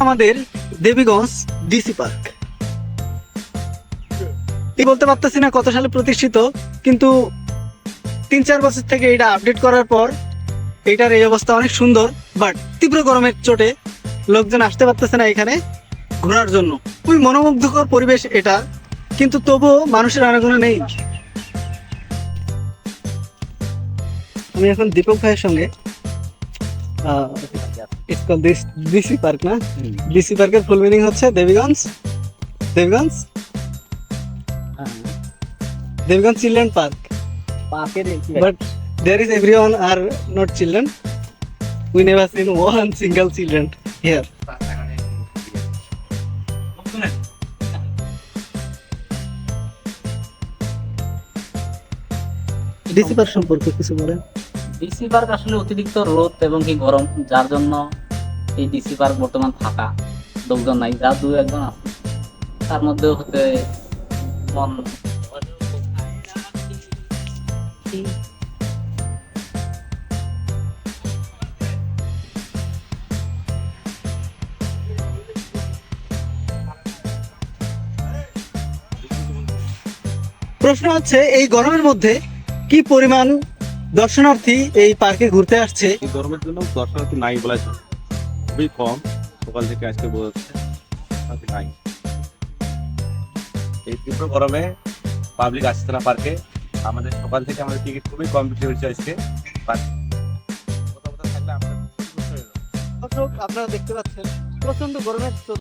আমাদের Debiganj DC park. বলতে পারতেছি না কত সালে প্রতিষ্ঠিত, কিন্তু 3-4 বছর থেকে এটা আপডেট করার পর এটার এই অবস্থা অনেক সুন্দর। বাট তীব্র গরমের চোটে লোকজন আসতে পারতেছে না এখানে ঘোরার জন্য। খুবই মনোমুগ্ধকর পরিবেশ এটা, কিন্তু তবুও মানুষের আনাগোনা নেই। আমি এখন দীপক ভাইয়ের সঙ্গে ডিসি পার্ক না, ডিসি পার্কের ফুল মিনিং হচ্ছে Debiganj Debiganj Debiganj children park. But there is everyone are not children. We never seen one single children here. DC park সম্পর্কে কিছু বলেন। ডিসি পার্ক আসলে অতিরিক্ত রোদ এবং কি গরম, যার জন্য এই ডিসি পার্ক বর্তমান ফাঁকা, লোকজন নাই। যা 2-1 আছে, তার মধ্যেও হতে মন প্রশ্ন হচ্ছে এই গরমের মধ্যে কি পরিমাণ দর্শনার্থী এই পার্কে ঘুরতে আসছে। এই গরমের জন্য দর্শনার্থী নাই বলা যায়, খুবই কম। সকাল থেকে আজকে বোঝাচ্ছে নাই। এই তীব্র গরমে পাবলিক আসছে না পার্কে। আমাদের সকাল থেকে আমাদের টিকিট খুবই কম বিক্রি হয়েছে আজকে। দর্শক, আপনারা দেখতে পাচ্ছেন প্রচন্ড গরমের